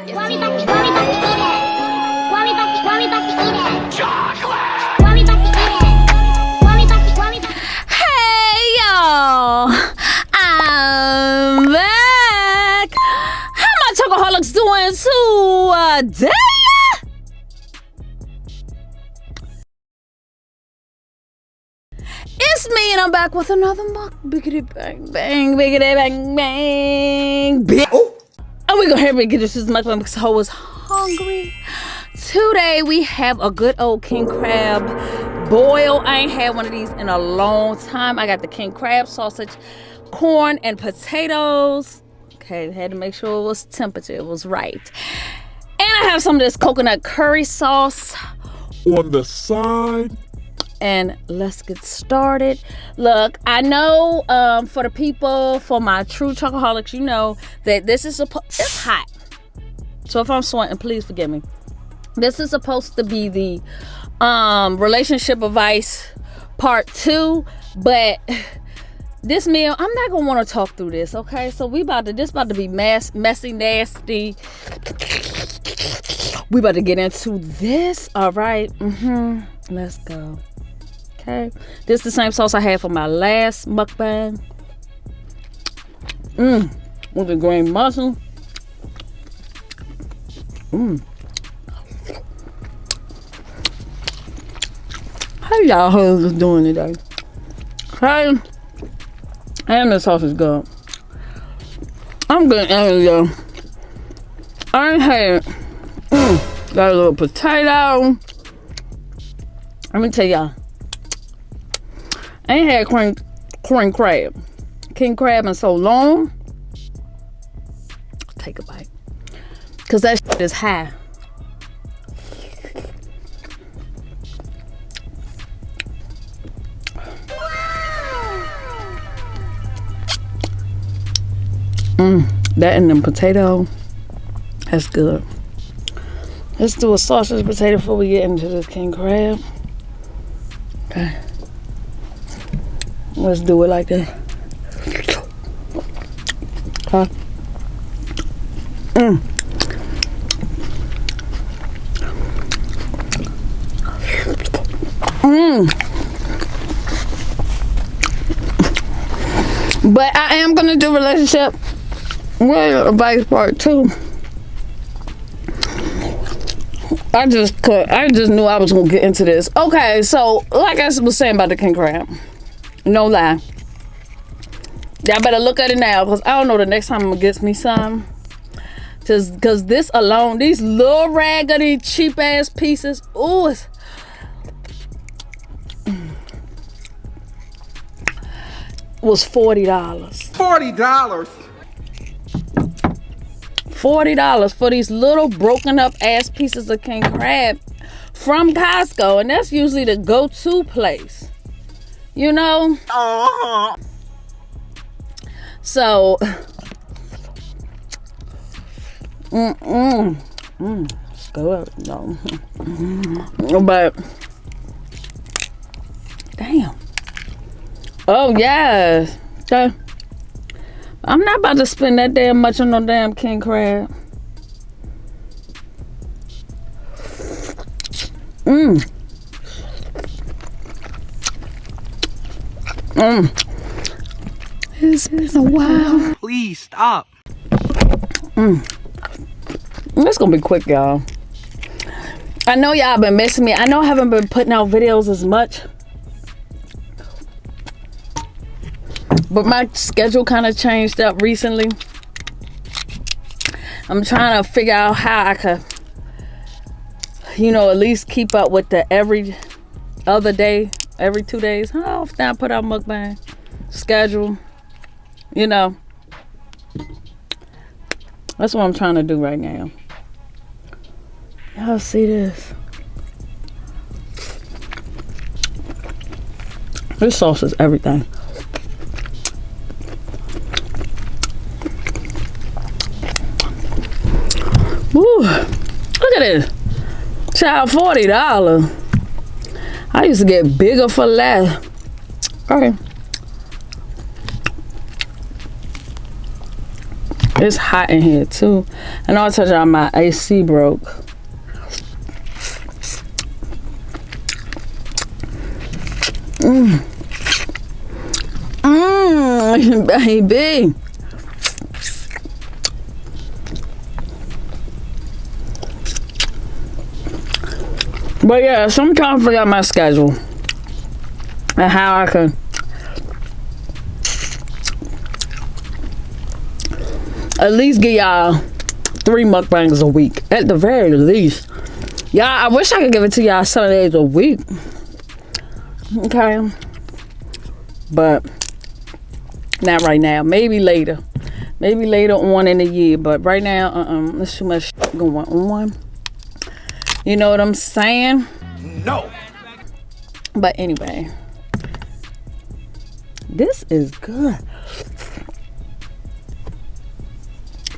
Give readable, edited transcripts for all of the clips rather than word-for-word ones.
Hey y'all, I'm back. How my Chocoholics doing today? It's me and I'm back with another biggity bang bang biggity bang bang bang. And we gonna have to get this mukbang because I was hungry. Today we have a good old king crab boil. I ain't had one of these in a long time. I got the king crab sausage, corn, and potatoes. Okay, had to make sure it was temperature, it was right. And I have some of this coconut curry sauce on the side. And let's get started. Look, I know for the people, for my true Chocoholics, you know that this is it's hot. So if I'm sweating, please forgive me. This is supposed to be the relationship advice part 2, but this meal, I'm not gonna want to talk through this, okay? So this about to be messy, nasty. We about to get into this, all right? Let's go. Okay, this is the same sauce I had for my last mukbang. With the green mussel. How y'all hoes doing today? Okay, and the sauce is good. I'm good, y'all. I ain't had got a little potato. Let me tell y'all. I ain't had king crab in so long. Take a bite, cause that shit is high. That and them potato, that's good. Let's do a sausage potato before we get into this king crab. Okay. Let's do it like that. Huh? But I am gonna do relationship advice part 2. I just knew I was gonna get into this. Okay, so like I was saying about the king crab. No lie. Y'all better look at it now, because I don't know the next time I'm gonna get me some. Because this alone, these little raggedy cheap ass pieces, ooh, was $40. $40. $40 for these little broken up ass pieces of king crab from Costco, and that's usually the go-to place. You know? So, it's good, no. But, damn. Oh, yes. Okay. I'm not about to spend that damn much on no damn king crab. It's been a while. Please stop. It's gonna be quick, y'all. I know y'all been missing me. I know I haven't been putting out videos as much, but my schedule kind of changed up recently. I'm trying to figure out how I could, you know, at least keep up with the every other day, every 2 days. How often I put out mukbang schedule, you know. That's what I'm trying to do right now. Y'all see this? This sauce is everything. Woo, look at this. Child, $40. I used to get bigger for less. Okay. It's hot in here too. I know I told y'all my AC broke. Baby. But yeah, sometimes I forget my schedule and how I can at least give y'all 3 mukbangs a week at the very least. Y'all, I wish I could give it to y'all 7 days a week. Okay, but not right now. Maybe later on in the year, but right now there's too much going on. You know what I'm saying? No. But anyway, this is good.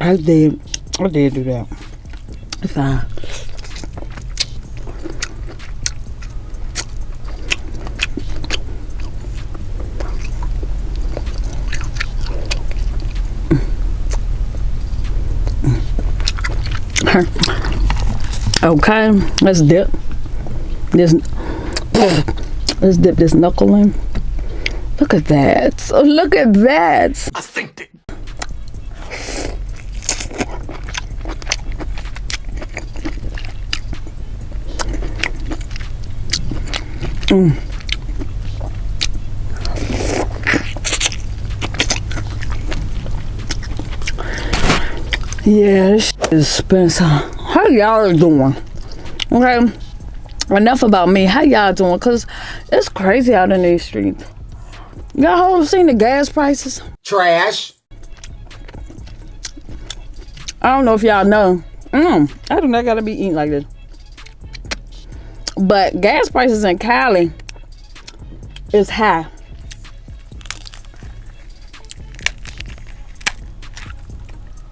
I did do that. It's fine. Okay, let's dip this. Let's dip this knuckle in. Look at that! Oh, look at that! I think it. Yeah, this shit is expensive. How y'all doing? Okay, enough about me. How y'all doing? Cause it's crazy out in these streets. Y'all seen the gas prices? Trash. I don't know if y'all know. I do not gotta be eating like this. But gas prices in Cali is high.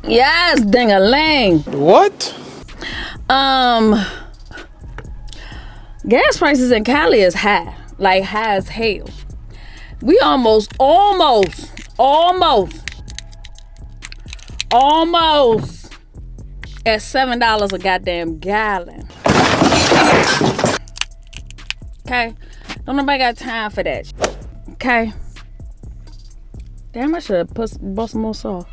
Yes, ding-a-ling. What? Gas prices in Cali is high. Like high as hell. We almost at $7 a goddamn gallon. Okay? Don't nobody got time for that. Okay? Damn, I should have bought some more salt.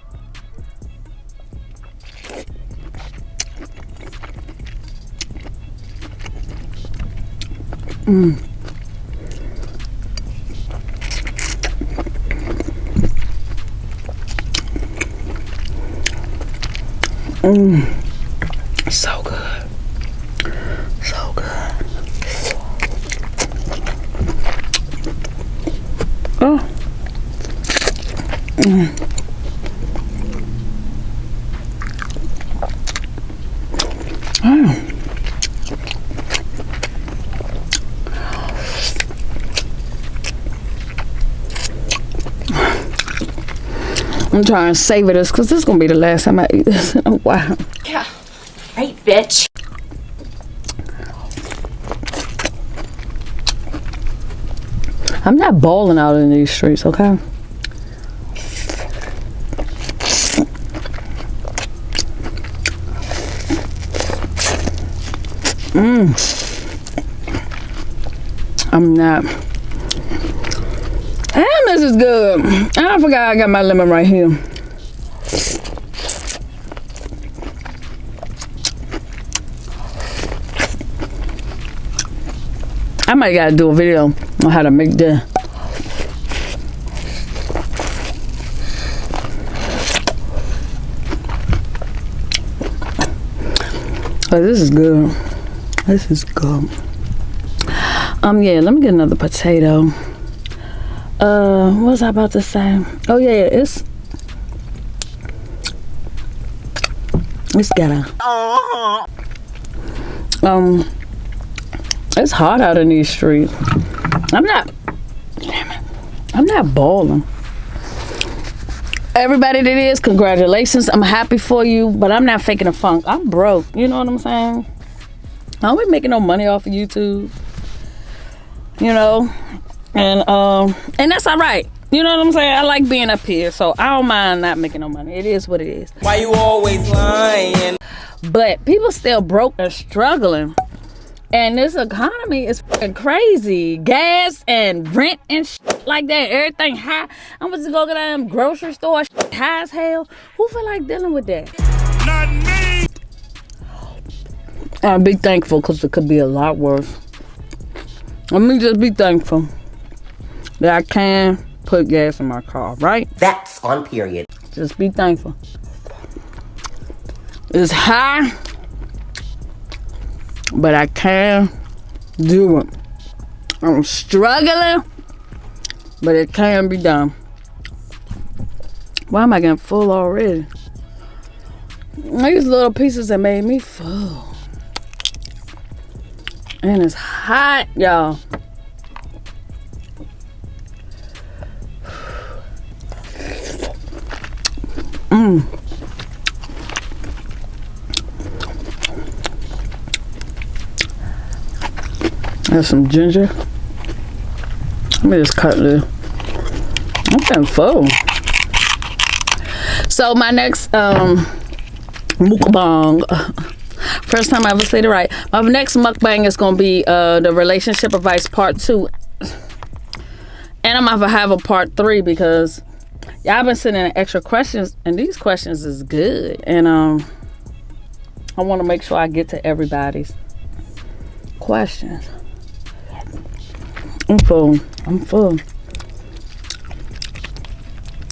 So good. So good. Oh. I'm trying to savor this because this is going to be the last time I eat this in a while. Yeah, right, bitch. I'm not balling out in these streets, okay? I'm not. Damn, this is good. I forgot I got my lemon right here. I might gotta do a video on how to make that. Oh, this is good. This is good. Yeah, let me get another potato. What was I about to say? Oh yeah, it's gotta. It's hot out in these streets. I'm not balling. Everybody that is, congratulations. I'm happy for you, but I'm not faking a funk. I'm broke. You know what I'm saying? I don't be making no money off of YouTube. You know? And that's all right. You know what I'm saying? I like being up here, so I don't mind not making no money. It is what it is. Why you always lying? But people still broke and struggling. And this economy is fucking crazy. Gas and rent and shit like that. Everything high. I'm about to go get them grocery store shit high as hell. Who feel like dealing with that? Not me! I'll be thankful because it could be a lot worse. Let me just be thankful that I can put gas in my car, right? That's on period. Just be thankful. It's high, but I can do it. I'm struggling, but it can be done. Why am I getting full already? These little pieces that made me full. And it's hot, y'all. There's some ginger. Let me just cut this. I'm getting full. So my next mukbang. First time I ever said it right. My next mukbang is gonna be the relationship advice part 2, and I'm gonna have a part 3 because y'all been sending extra questions, and these questions is good, and I want to make sure I get to everybody's questions. I'm full. I'm full.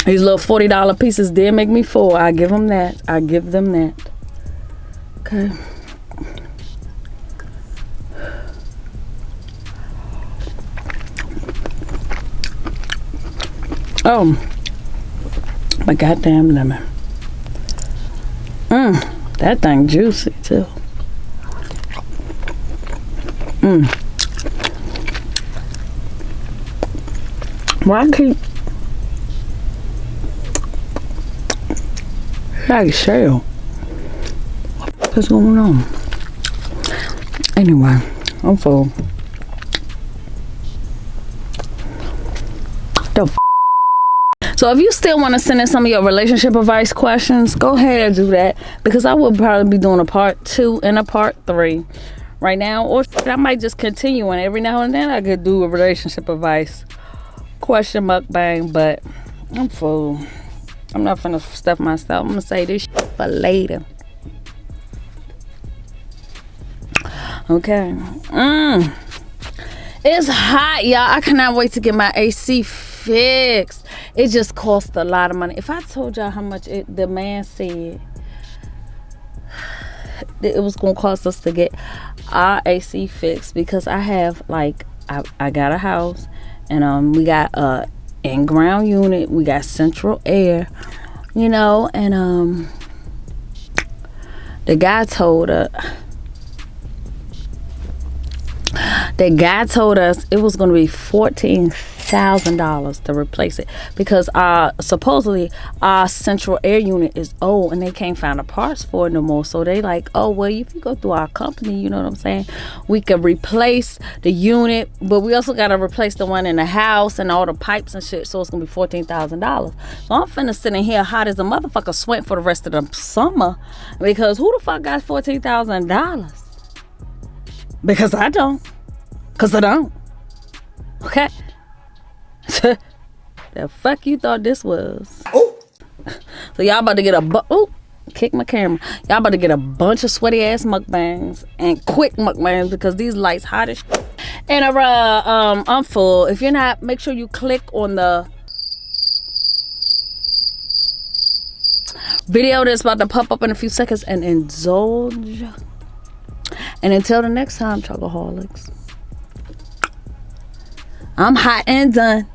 These little $40 pieces did make me full. I give them that. I give them that. Okay. Oh, my goddamn lemon. That thing juicy too. Why I keep like shell? What's going on? Anyway, I'm full. So if you still want to send in some of your relationship advice questions, go ahead and do that, because I will probably be doing a part 2 and a part 3 right now, or I might just continue, and every now and then I could do a relationship advice question mukbang. But I'm full. I'm not finna stuff myself. I'm gonna say this shit for later. Okay. It's hot, y'all. I cannot wait to get my AC fixed. It just costs a lot of money. If I told y'all how much the man said it was gonna cost us to get our AC fixed, because I have like I got a house, and we got a in-ground unit, we got central air, you know, and the guy told us it was going to be $14,000 to replace it, because supposedly our central air unit is old and they can't find the parts for it no more. So they like, oh well, if you go through our company, you know what I'm saying, we could replace the unit, but we also got to replace the one in the house and all the pipes and shit. So it's going to be $14,000. So I'm finna sit in here hot as a motherfucker, sweat for the rest of the summer, because who the fuck got $14,000? Because I don't. Because I don't. Okay? The fuck you thought this was? Oh. So y'all about to get kick my camera. Y'all about to get a bunch of sweaty ass mukbangs and quick mukbangs, because these lights hot as shit. And I'm full. If you're not, make sure you click on the video that's about to pop up in a few seconds and indulge. And until the next time, Chocoholics, I'm hot and done.